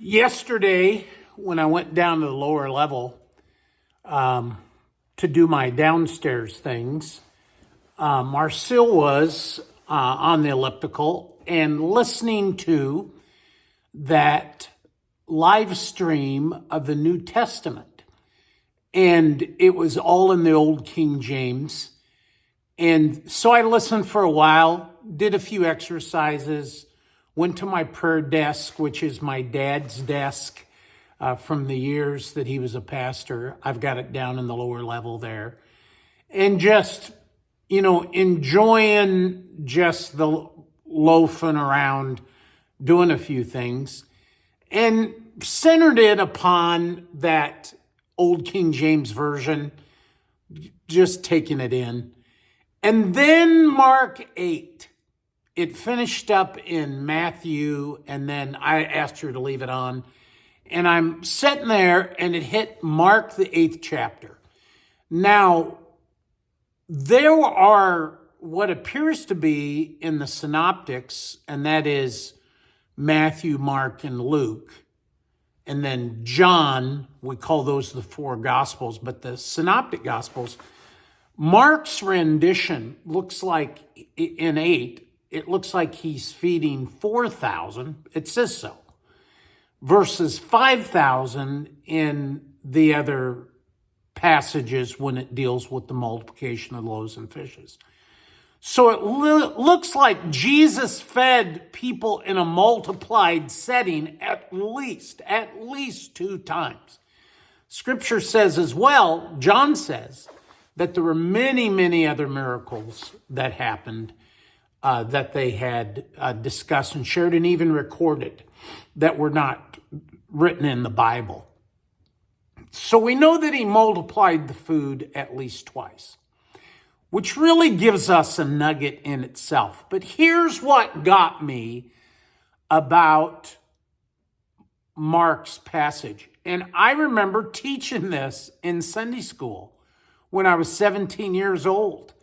Yesterday, when I went down to the lower level to do my downstairs things, Marcel was on the elliptical and listening to that live stream of the New Testament. And it was all in the old King James. And so I listened for a while, did a few exercises, went to my prayer desk, which is my dad's desk from the years that he was a pastor. I've got it down in the lower level there. And just, enjoying just the loafing around, doing a few things, and centered it upon that old King James version, just taking it in. And then Mark 8. It finished up in Matthew, and then I asked her to leave it on. And I'm sitting there, and it hit Mark, the 8th chapter. Now, there are what appears to be in the synoptics, and that is Matthew, Mark, and Luke. And then John, we call those the four Gospels, but the synoptic Gospels. Mark's rendition looks like, in 8, it looks like he's feeding 4,000. It says so. Versus 5,000 in the other passages when it deals with the multiplication of loaves and fishes. So it looks like Jesus fed people in a multiplied setting at least 2 times. Scripture says as well, John says, that there were many, many other miracles that happened that they had discussed and shared and even recorded that were not written in the Bible. So we know that he multiplied the food at least twice, which really gives us a nugget in itself. But here's what got me about Mark's passage. And I remember teaching this in Sunday school when I was 17 years old.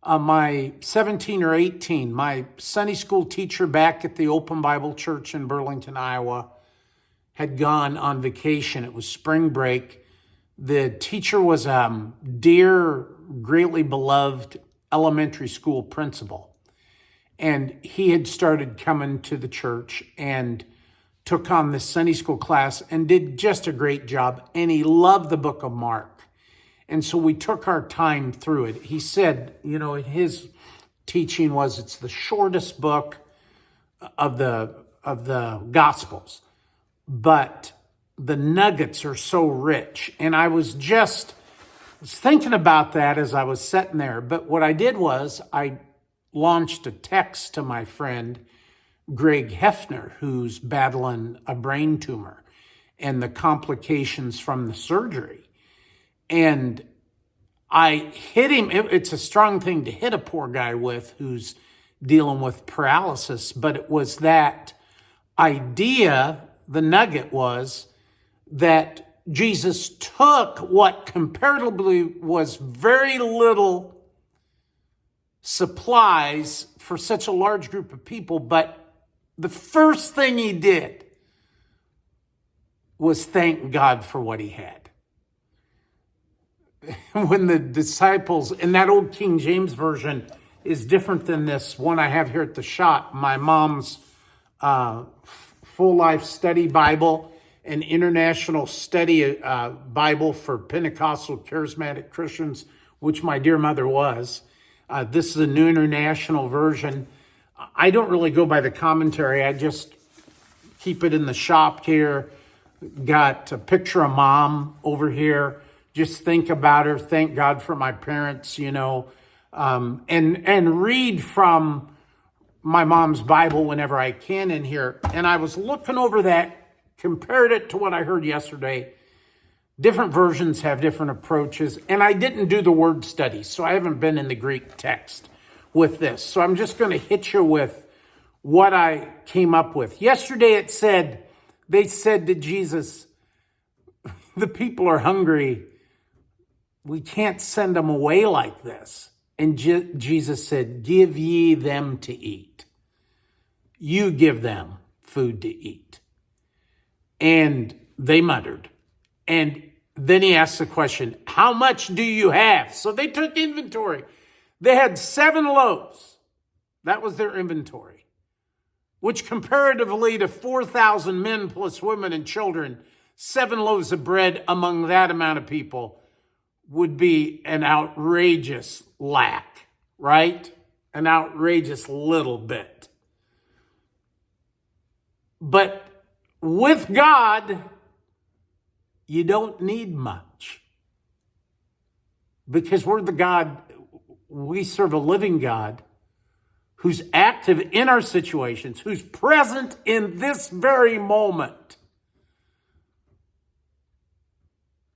My 17 or 18, my Sunday school teacher back at the Open Bible Church in Burlington, Iowa, had gone on vacation. It was spring break. The teacher was a dear, greatly beloved elementary school principal. And he had started coming to the church and took on this Sunday school class and did just a great job. And he loved the book of Mark. And so we took our time through it. He said, his teaching was it's the shortest book of the Gospels, but the nuggets are so rich. And I was thinking about that as I was sitting there. But what I did was I launched a text to my friend, Greg Hefner, who's battling a brain tumor and the complications from the surgery. And I hit him. It's a strong thing to hit a poor guy with who's dealing with paralysis. But it was that idea, the nugget was that Jesus took what comparatively was very little supplies for such a large group of people. But the first thing he did was thank God for what he had. When the disciples, and that old King James version is different than this one I have here at the shop, my mom's Full Life Study Bible, an international study Bible for Pentecostal charismatic Christians, which my dear mother was. This is a New International Version. I don't really go by the commentary. I just keep it in the shop here. Got a picture of Mom over here. Just think about her. Thank God for my parents, and read from my mom's Bible whenever I can in here. And I was looking over that, compared it to what I heard yesterday. Different versions have different approaches. And I didn't do the word study, so I haven't been in the Greek text with this. So I'm just going to hit you with what I came up with. Yesterday they said to Jesus, the people are hungry. We can't send them away like this. And Jesus said, give ye them to eat. You give them food to eat. And they muttered. And then he asked the question, how much do you have? So they took inventory. They had 7 loaves. That was their inventory, which comparatively to 4,000 men plus women and children, 7 loaves of bread among that amount of people would be an outrageous lack, right? An outrageous little bit. But with God, you don't need much, because we serve a living God who's active in our situations, who's present in this very moment,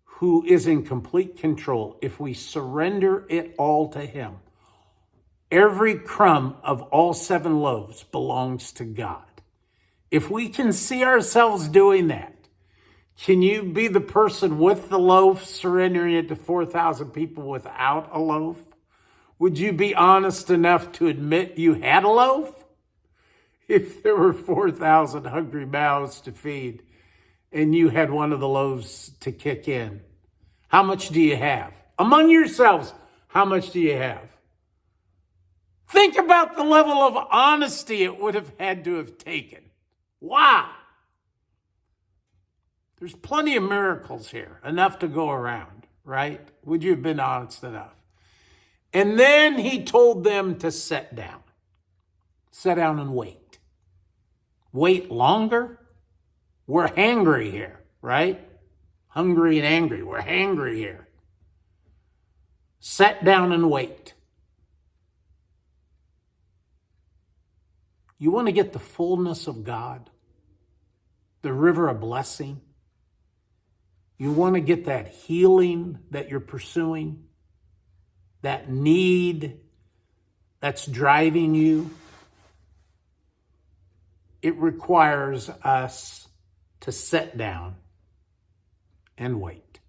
who is in complete control if we surrender it all to him. Every crumb of all 7 loaves belongs to God. If we can see ourselves doing that, can you be the person with the loaf surrendering it to 4,000 people without a loaf? Would you be honest enough to admit you had a loaf? If there were 4,000 hungry mouths to feed and you had one of the loaves to kick in, how much do you have? Among yourselves, how much do you have? Think about the level of honesty it would have had to have taken. Wow. There's plenty of miracles here, enough to go around, right? Would you have been honest enough? And then he told them to sit down. Sit down and wait. Wait longer? We're hangry here, right? Hungry and angry. We're hangry here. Sit down and wait. You want to get the fullness of God, the river of blessing. You want to get that healing that you're pursuing, that need that's driving you. It requires us to sit down and wait.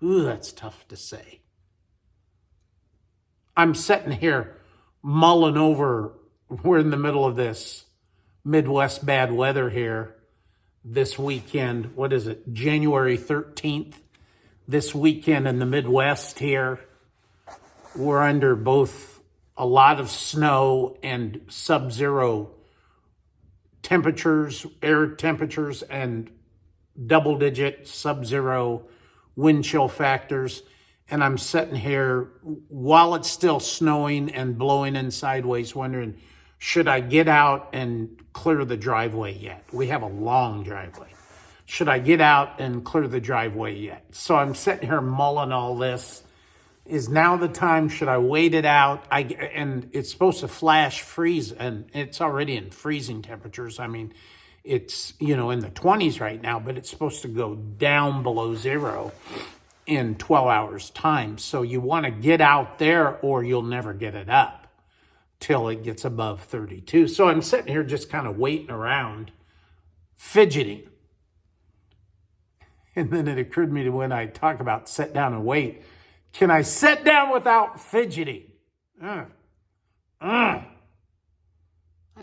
Ooh, that's tough to say. I'm sitting here mulling over, we're in the middle of this Midwest bad weather here this weekend. What is it? January 13th. This weekend in the Midwest here, we're under both a lot of snow and sub-zero temperatures, air temperatures, and double-digit sub-zero wind chill factors. And I'm sitting here while it's still snowing and blowing in sideways, wondering, should I get out and clear the driveway yet? We have a long driveway. Should I get out and clear the driveway yet? So I'm sitting here mulling all this. Is now the time? Should I wait it out? And it's supposed to flash freeze, and it's already in freezing temperatures. I mean, it's, in the 20s right now, but it's supposed to go down below zero in 12 hours time. So you want to get out there or you'll never get it up till it gets above 32. So I'm sitting here just kind of waiting around, fidgeting. And then it occurred to me when I talk about sit down and wait, can I sit down without fidgeting? That's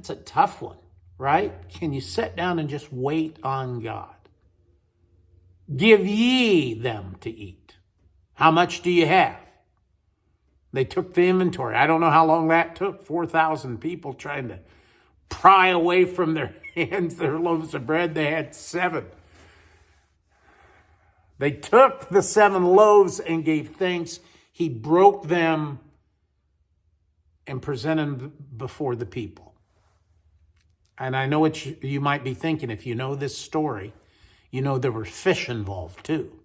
a tough one, right? Can you sit down and just wait on God? Give ye them to eat. How much do you have? They took the inventory. I don't know how long that took. 4,000 people trying to pry away from their hands their loaves of bread. They had 7. They took the 7 loaves and gave thanks. He broke them and presented them before the people. And I know what you might be thinking. If you know this story, you know there were fish involved too.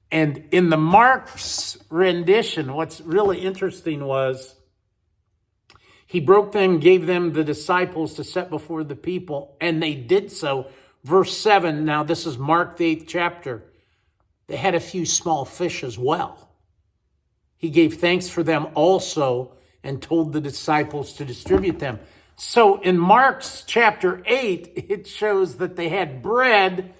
And in the Mark's rendition, what's really interesting was he broke them, gave them the disciples to set before the people, and they did so. Verse 7, now this is Mark the 8th chapter. They had a few small fish as well. He gave thanks for them also and told the disciples to distribute them. So in Mark's chapter 8, it shows that they had bread.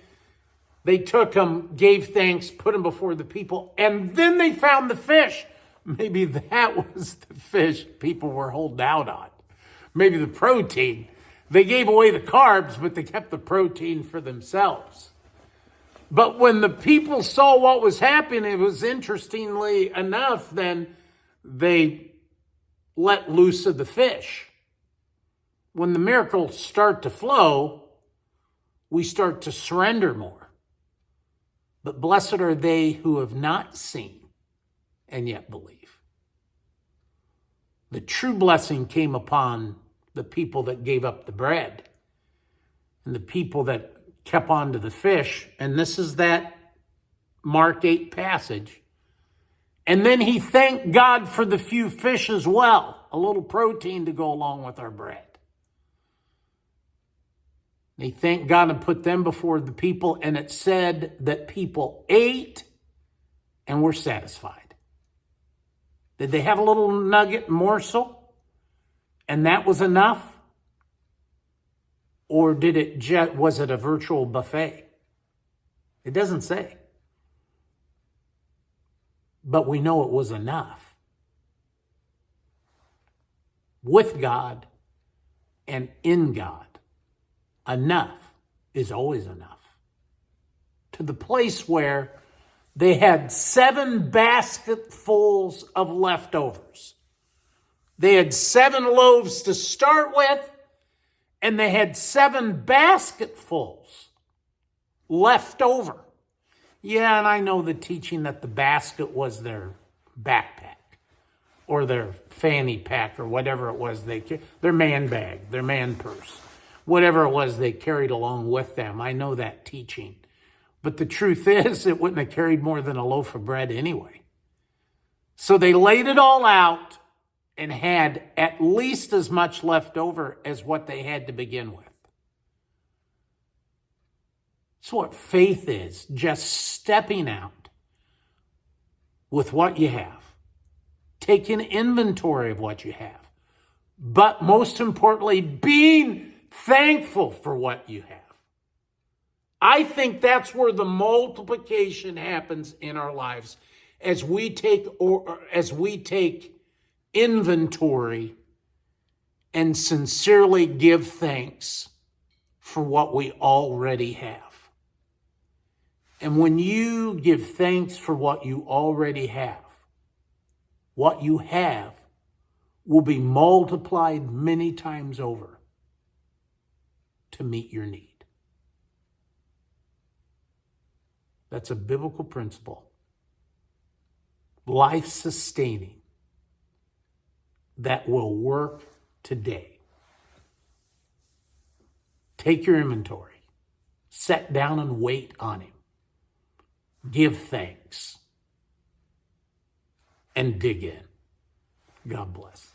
They took them, gave thanks, put them before the people, and then they found the fish. Maybe that was the fish people were holding out on. Maybe the protein They gave away the carbs, but they kept the protein for themselves. But when the people saw what was happening, it was interestingly enough, then they let loose of the fish. When the miracles start to flow, we start to surrender more. But blessed are they who have not seen and yet believe. The true blessing came upon the people that gave up the bread and the people that kept on to the fish. And this is that Mark 8 passage. And then he thanked God for the few fish as well, a little protein to go along with our bread. They thanked God and put them before the people, and it said that people ate and were satisfied. Did they have a little nugget morsel and that was enough? Or was it a virtual buffet? It doesn't say. But we know it was enough. With God and in God, enough is always enough. To the place where they had 7 basketfuls of leftovers. They had 7 loaves to start with, and they had 7 basketfuls left over. Yeah, and I know the teaching that the basket was their backpack or their fanny pack or whatever it was their man bag, their man purse, whatever it was they carried along with them. I know that teaching. But the truth is, it wouldn't have carried more than a loaf of bread anyway. So they laid it all out and had at least as much left over as what they had to begin with. That's what faith is, just stepping out with what you have, taking inventory of what you have, but most importantly, being thankful for what you have. I think that's where the multiplication happens in our lives as we take inventory and sincerely give thanks for what we already have. And when you give thanks for what you already have, what you have will be multiplied many times over to meet your need. That's a biblical principle. Life-sustaining. That will work today. Take your inventory. Sit down and wait on him. Give thanks. And dig in. God bless.